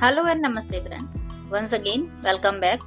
Hello and namaste friends, once again welcome back.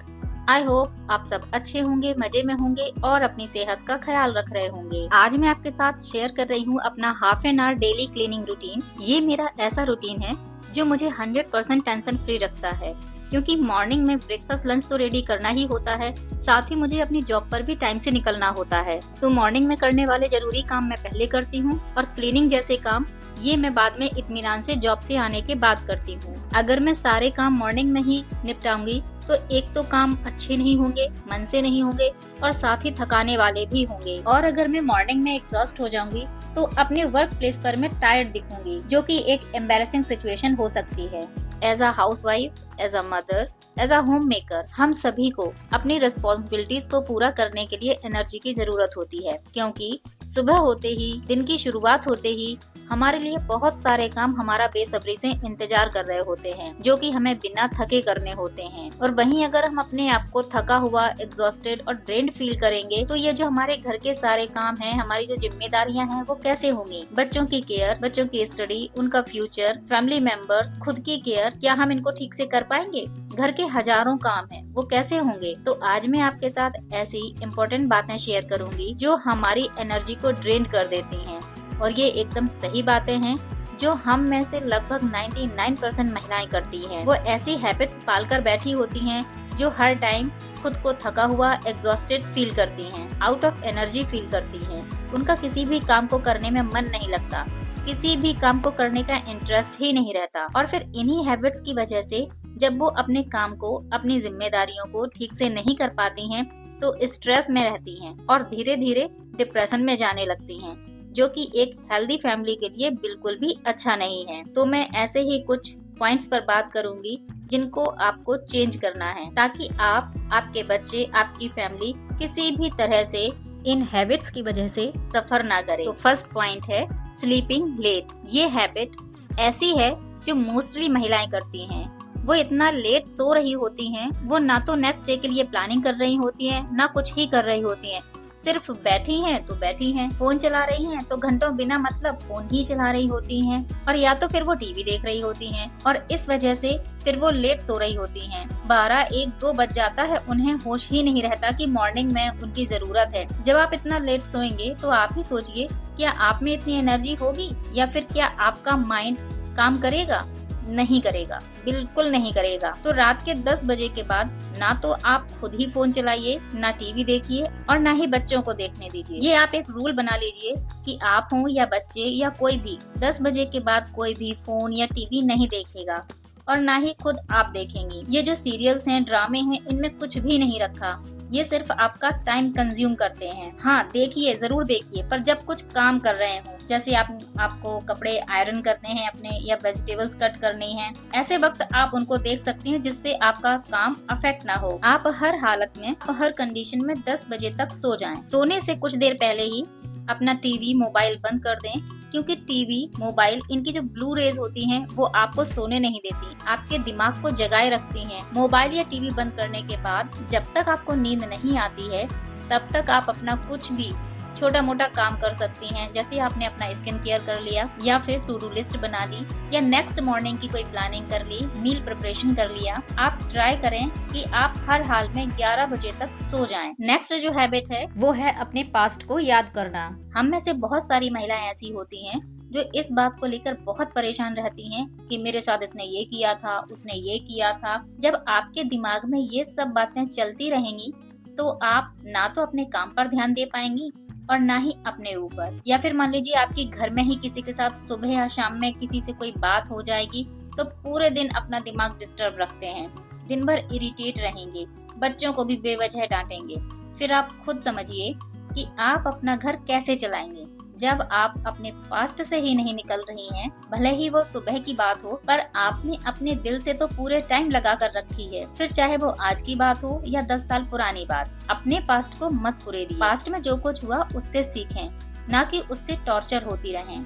I hope आप सब अच्छे होंगे, मजे में होंगे और अपनी सेहत का ख्याल रख रहे होंगे। आज मैं आपके साथ शेयर कर रही हूँ अपना half an hour daily cleaning routine. ये मेरा ऐसा रूटीन है जो मुझे 100% टेंशन फ्री रखता है, क्योंकि मॉर्निंग में ब्रेकफास्ट लंच तो रेडी करना ही होता है, साथ ही मुझे अपनी जॉब पर भी टाइम से निकलना होता है। तो मॉर्निंग में करने वाले जरूरी काम मैं पहले करती हूँ और क्लीनिंग जैसे काम ये मैं बाद में इत्मीनान से जॉब से आने के बाद करती हूँ। अगर मैं सारे काम मॉर्निंग में ही निपटाऊंगी तो एक तो काम अच्छे नहीं होंगे, मन से नहीं होंगे और साथ ही थकाने वाले भी होंगे। और अगर मैं मॉर्निंग में एग्जॉस्ट हो जाऊंगी तो अपने वर्क प्लेस पर मैं टायर्ड दिखूंगी, जो कि एक एम्बैरेसिंग सिचुएशन हो सकती है। As a housewife, as a mother, as a home maker, हम सभी को अपनी रिस्पॉन्सिबिलिटीज को पूरा करने के लिए एनर्जी की जरूरत होती है, क्योंकि सुबह होते ही, दिन की शुरुआत होते ही हमारे लिए बहुत सारे काम हमारा बेसब्री से इंतजार कर रहे होते हैं, जो कि हमें बिना थके करने होते हैं। और वहीं अगर हम अपने आप को थका हुआ, एग्जॉस्टेड और ड्रेन्ड फील करेंगे तो ये जो हमारे घर के सारे काम हैं, हमारी जो जिम्मेदारियां हैं, वो कैसे होंगी। बच्चों की केयर, बच्चों की स्टडी, उनका फ्यूचर, फैमिली मेंबर्स, खुद की केयर, क्या हम इनको ठीक से कर पाएंगे। घर के हजारों काम हैं, वो कैसे होंगे। तो आज मैं आपके साथ ऐसी इम्पोर्टेंट बातें शेयर करूंगी जो हमारी एनर्जी को ड्रेन कर देती हैं, और ये एकदम सही बातें हैं जो हम में से लगभग 99% महिलाएं करती हैं। वो ऐसी हैबिट्स पालकर बैठी होती हैं जो हर टाइम खुद को थका हुआ, एग्जॉस्टेड फील करती हैं, आउट ऑफ एनर्जी फील करती हैं। उनका किसी भी काम को करने में मन नहीं लगता, किसी भी काम को करने का इंटरेस्ट ही नहीं रहता। और फिर इन्हीं हैबिट्स की वजह से जब वो अपने काम को, अपनी जिम्मेदारियों को ठीक से नहीं कर पाती हैं तो स्ट्रेस में रहती हैं और धीरे धीरे डिप्रेशन में जाने लगती हैं, जो कि एक हेल्दी फैमिली के लिए बिल्कुल भी अच्छा नहीं है। तो मैं ऐसे ही कुछ पॉइंट्स पर बात करूंगी जिनको आपको चेंज करना है, ताकि आप, आपके बच्चे, आपकी फैमिली किसी भी तरह से इन हैबिट्स की वजह से सफर ना करे। तो फर्स्ट पॉइंट है स्लीपिंग लेट। ये हैबिट ऐसी है जो मोस्टली महिलाएं करती हैं। वो इतना लेट सो रही होती हैं, वो ना तो नेक्स्ट डे के लिए प्लानिंग कर रही होती हैं, ना कुछ ही कर रही होती हैं। सिर्फ बैठी हैं तो बैठी हैं, फोन चला रही हैं तो घंटों बिना मतलब फोन ही चला रही होती हैं, और या तो फिर वो टीवी देख रही होती हैं, और इस वजह से फिर वो लेट सो रही होती हैं। 12, 1, 2 बज जाता है, उन्हें होश ही नहीं रहता कि मॉर्निंग में उनकी जरूरत है। जब आप इतना लेट सोएंगे तो आप ही सोचिए, क्या आप में इतनी एनर्जी होगी या फिर क्या आपका माइंड काम करेगा? नहीं करेगा, बिल्कुल नहीं करेगा। तो रात के 10 बजे के बाद ना तो आप खुद ही फोन चलाइए, ना टीवी देखिए और ना ही बच्चों को देखने दीजिए। ये आप एक रूल बना लीजिए कि आप हो या बच्चे या कोई भी 10 बजे के बाद कोई भी फोन या टीवी नहीं देखेगा, और ना ही खुद आप देखेंगी। ये जो सीरियल्स हैं, ड्रामे हैं, इनमें कुछ भी नहीं रखा, ये सिर्फ आपका टाइम कंज्यूम करते हैं। हाँ, देखिए, जरूर देखिए, पर जब कुछ काम कर रहे हो, जैसे आपको कपड़े आयरन करने हैं अपने, या वेजिटेबल्स कट करनी हैं, ऐसे वक्त आप उनको देख सकती हैं जिससे आपका काम अफेक्ट ना हो। आप हर हालत में, हर कंडीशन में 10 बजे तक सो जाएं। सोने से कुछ देर पहले ही अपना टीवी, मोबाइल बंद कर दें, क्योंकि टीवी, मोबाइल, इनकी जो ब्लू रेज होती हैं वो आपको सोने नहीं देती, आपके दिमाग को जगाए रखती हैं। मोबाइल या टीवी बंद करने के बाद जब तक आपको नींद नहीं आती है तब तक आप अपना कुछ भी छोटा मोटा काम कर सकती हैं। जैसे आपने अपना स्किन केयर कर लिया, या फिर टू डू लिस्ट बना ली, या नेक्स्ट मॉर्निंग की कोई प्लानिंग कर ली, मील प्रिपरेशन कर लिया। आप ट्राई करें कि आप हर हाल में 11 बजे तक सो जाएं। नेक्स्ट जो हैबिट है वो है अपने पास्ट को याद करना। हम में से बहुत सारी महिलाएं ऐसी होती हैं जो इस बात को लेकर बहुत परेशान रहती हैं कि मेरे साथ इसने ये किया था, उसने ये किया था। जब आपके दिमाग में ये सब बातें चलती रहेंगी तो आप ना तो अपने काम पर ध्यान दे पाएंगी और ना ही अपने ऊपर। या फिर मान लीजिए आपके घर में ही किसी के साथ सुबह या शाम में किसी से कोई बात हो जाएगी तो पूरे दिन अपना दिमाग डिस्टर्ब रखते हैं, दिन भर इरिटेट रहेंगे, बच्चों को भी बेवजह डांटेंगे। फिर आप खुद समझिए कि आप अपना घर कैसे चलाएंगे जब आप अपने पास्ट से ही नहीं निकल रही हैं। भले ही वो सुबह की बात हो, पर आपने अपने दिल से तो पूरे टाइम लगा कर रखी है। फिर चाहे वो आज की बात हो या 10 साल पुरानी बात, अपने पास्ट को मत कुरेदिए। पास्ट में जो कुछ हुआ उससे सीखें, ना कि उससे टॉर्चर होती रहें।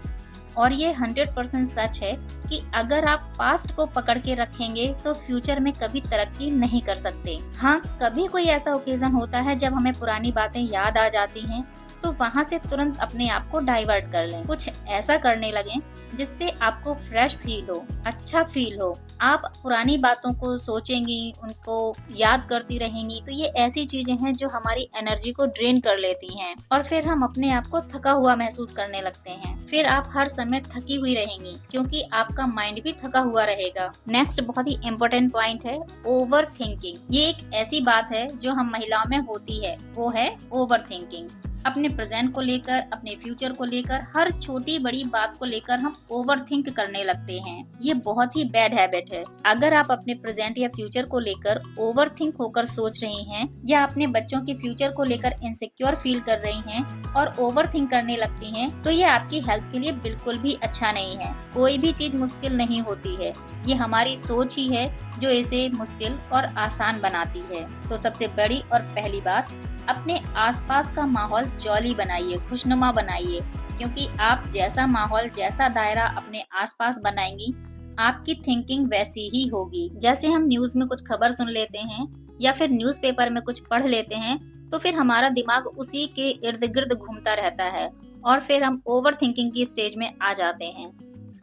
और ये 100% सच है कि अगर आप पास्ट को पकड़ के रखेंगे तो फ्यूचर में कभी तरक्की नहीं कर सकते। हाँ, कभी कोई ऐसा ओकेजन होता है जब हमें पुरानी बातें याद आ जाती हैं, तो वहाँ से तुरंत अपने आप को डाइवर्ट कर लें। कुछ ऐसा करने लगें जिससे आपको फ्रेश फील हो, अच्छा फील हो, आप पुरानी बातों को सोचेंगी, उनको याद करती रहेंगी, तो ये ऐसी चीजें हैं जो हमारी एनर्जी को ड्रेन कर लेती हैं और फिर हम अपने आप को थका हुआ महसूस करने लगते हैं। फिर आप हर समय थकी हुई रहेंगी क्योंकि आपका माइंड भी थका हुआ रहेगा। नेक्स्ट बहुत ही इम्पोर्टेंट पॉइंट है ओवर थिंकिंग। ये एक ऐसी बात है जो हम महिलाओं में होती है, वो है ओवर थिंकिंग। अपने प्रेजेंट को लेकर, अपने फ्यूचर को लेकर, हर छोटी बड़ी बात को लेकर हम ओवर थिंक करने लगते हैं। ये बहुत ही बैड हैबिट है। अगर आप अपने प्रेजेंट या फ्यूचर को लेकर ओवर थिंक होकर सोच रही हैं या अपने बच्चों के फ्यूचर को लेकर इनसिक्योर फील कर रही हैं और ओवर थिंक करने लगती हैं, तो ये आपकी हेल्थ के लिए बिल्कुल भी अच्छा नहीं है। कोई भी चीज मुश्किल नहीं होती है, ये हमारी सोच ही है जो इसे मुश्किल और आसान बनाती है। तो सबसे बड़ी और पहली बात, अपने आसपास का माहौल जॉली बनाइए, खुशनुमा बनाइए, क्योंकि आप जैसा माहौल, जैसा दायरा अपने आसपास बनाएंगी, आपकी थिंकिंग वैसी ही होगी। जैसे हम न्यूज में कुछ खबर सुन लेते हैं या फिर न्यूज़पेपर में कुछ पढ़ लेते हैं, तो फिर हमारा दिमाग उसी के इर्द गिर्द घूमता रहता है और फिर हम ओवर थिंकिंग की स्टेज में आ जाते हैं।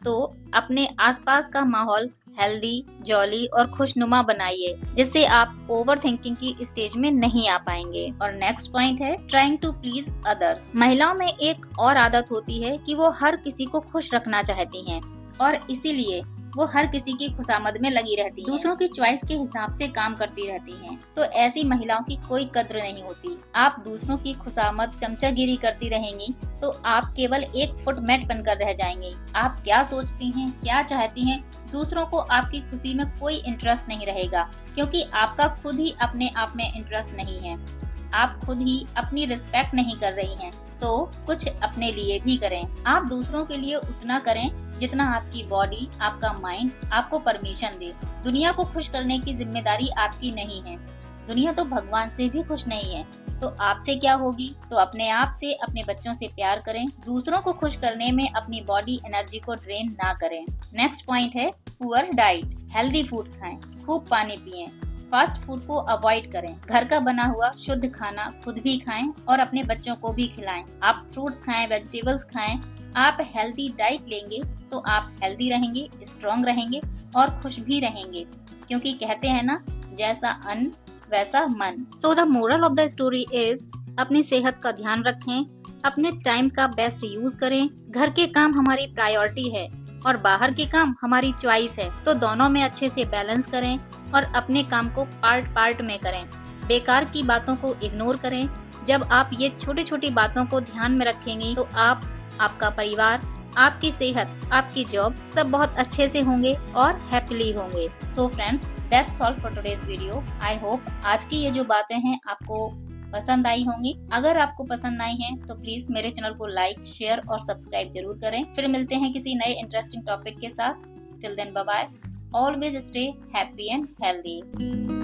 तो अपने आसपास का माहौल हेल्दी, जॉली और खुशनुमा बनाइए, जिससे आप ओवर थिंकिंग की स्टेज में नहीं आ पाएंगे। और नेक्स्ट पॉइंट है ट्राइंग टू प्लीज अदर्स। महिलाओं में एक और आदत होती है कि वो हर किसी को खुश रखना चाहती हैं और इसीलिए वो हर किसी की खुशामद में लगी रहती हैं, दूसरों की चॉइस के हिसाब से काम करती रहती हैं। तो ऐसी महिलाओं की कोई कद्र नहीं होती। आप दूसरों की खुशामद, चमचागिरी करती रहेंगी तो आप केवल एक फुटमेट बनकर रह जाएंगी। आप क्या सोचती हैं, क्या चाहती हैं, दूसरों को आपकी खुशी में कोई इंटरेस्ट नहीं रहेगा, क्योंकि आपका खुद ही अपने आप में इंटरेस्ट नहीं है। आप खुद ही अपनी रिस्पेक्ट नहीं कर रही हैं, तो कुछ अपने लिए भी करें। आप दूसरों के लिए उतना करें जितना आपकी बॉडी, आपका माइंड आपको परमिशन दे। दुनिया को खुश करने की जिम्मेदारी आपकी नहीं है। दुनिया तो भगवान से भी खुश नहीं है, तो आपसे क्या होगी? तो अपने आप से, अपने बच्चों से प्यार करें। दूसरों को खुश करने में अपनी बॉडी एनर्जी को ड्रेन ना करें। नेक्स्ट पॉइंट है पुअर डाइट। हेल्दी फूड खाएं, खूब पानी पिएं, फास्ट फूड को अवॉइड करें। घर का बना हुआ शुद्ध खाना खुद भी खाएं और अपने बच्चों को भी खिलाएं। आप फ्रूट्स खाएं, वेजिटेबल्स खाएं। आप हेल्दी डाइट लेंगे तो आप हेल्दी रहेंगे, स्ट्रॉन्ग रहेंगे और खुश भी रहेंगे, क्योंकि कहते हैं ना, जैसा अन्न वैसा मन। So the moral of the story is, अपनी सेहत का ध्यान रखें, अपने टाइम का बेस्ट यूज करें। घर के काम हमारी प्रायोरिटी है और बाहर के काम हमारी चॉइस है, तो दोनों में अच्छे से बैलेंस करें और अपने काम को पार्ट पार्ट में करें। बेकार की बातों को इग्नोर करें। जब आप ये छोटी छोटी बातों को ध्यान में रखेंगे तो आप, आपका परिवार, आपकी सेहत, आपकी जॉब सब बहुत अच्छे से होंगे और हैप्पीली होंगे। So friends, that's all for today's video. I hope आज की ये जो बातें हैं आपको पसंद आई होंगी। अगर आपको पसंद आई हैं तो प्लीज मेरे चैनल को लाइक, शेयर और सब्सक्राइब जरूर करें। फिर मिलते हैं किसी नए इंटरेस्टिंग टॉपिक के साथ। Till then bye bye. Always stay happy and healthy.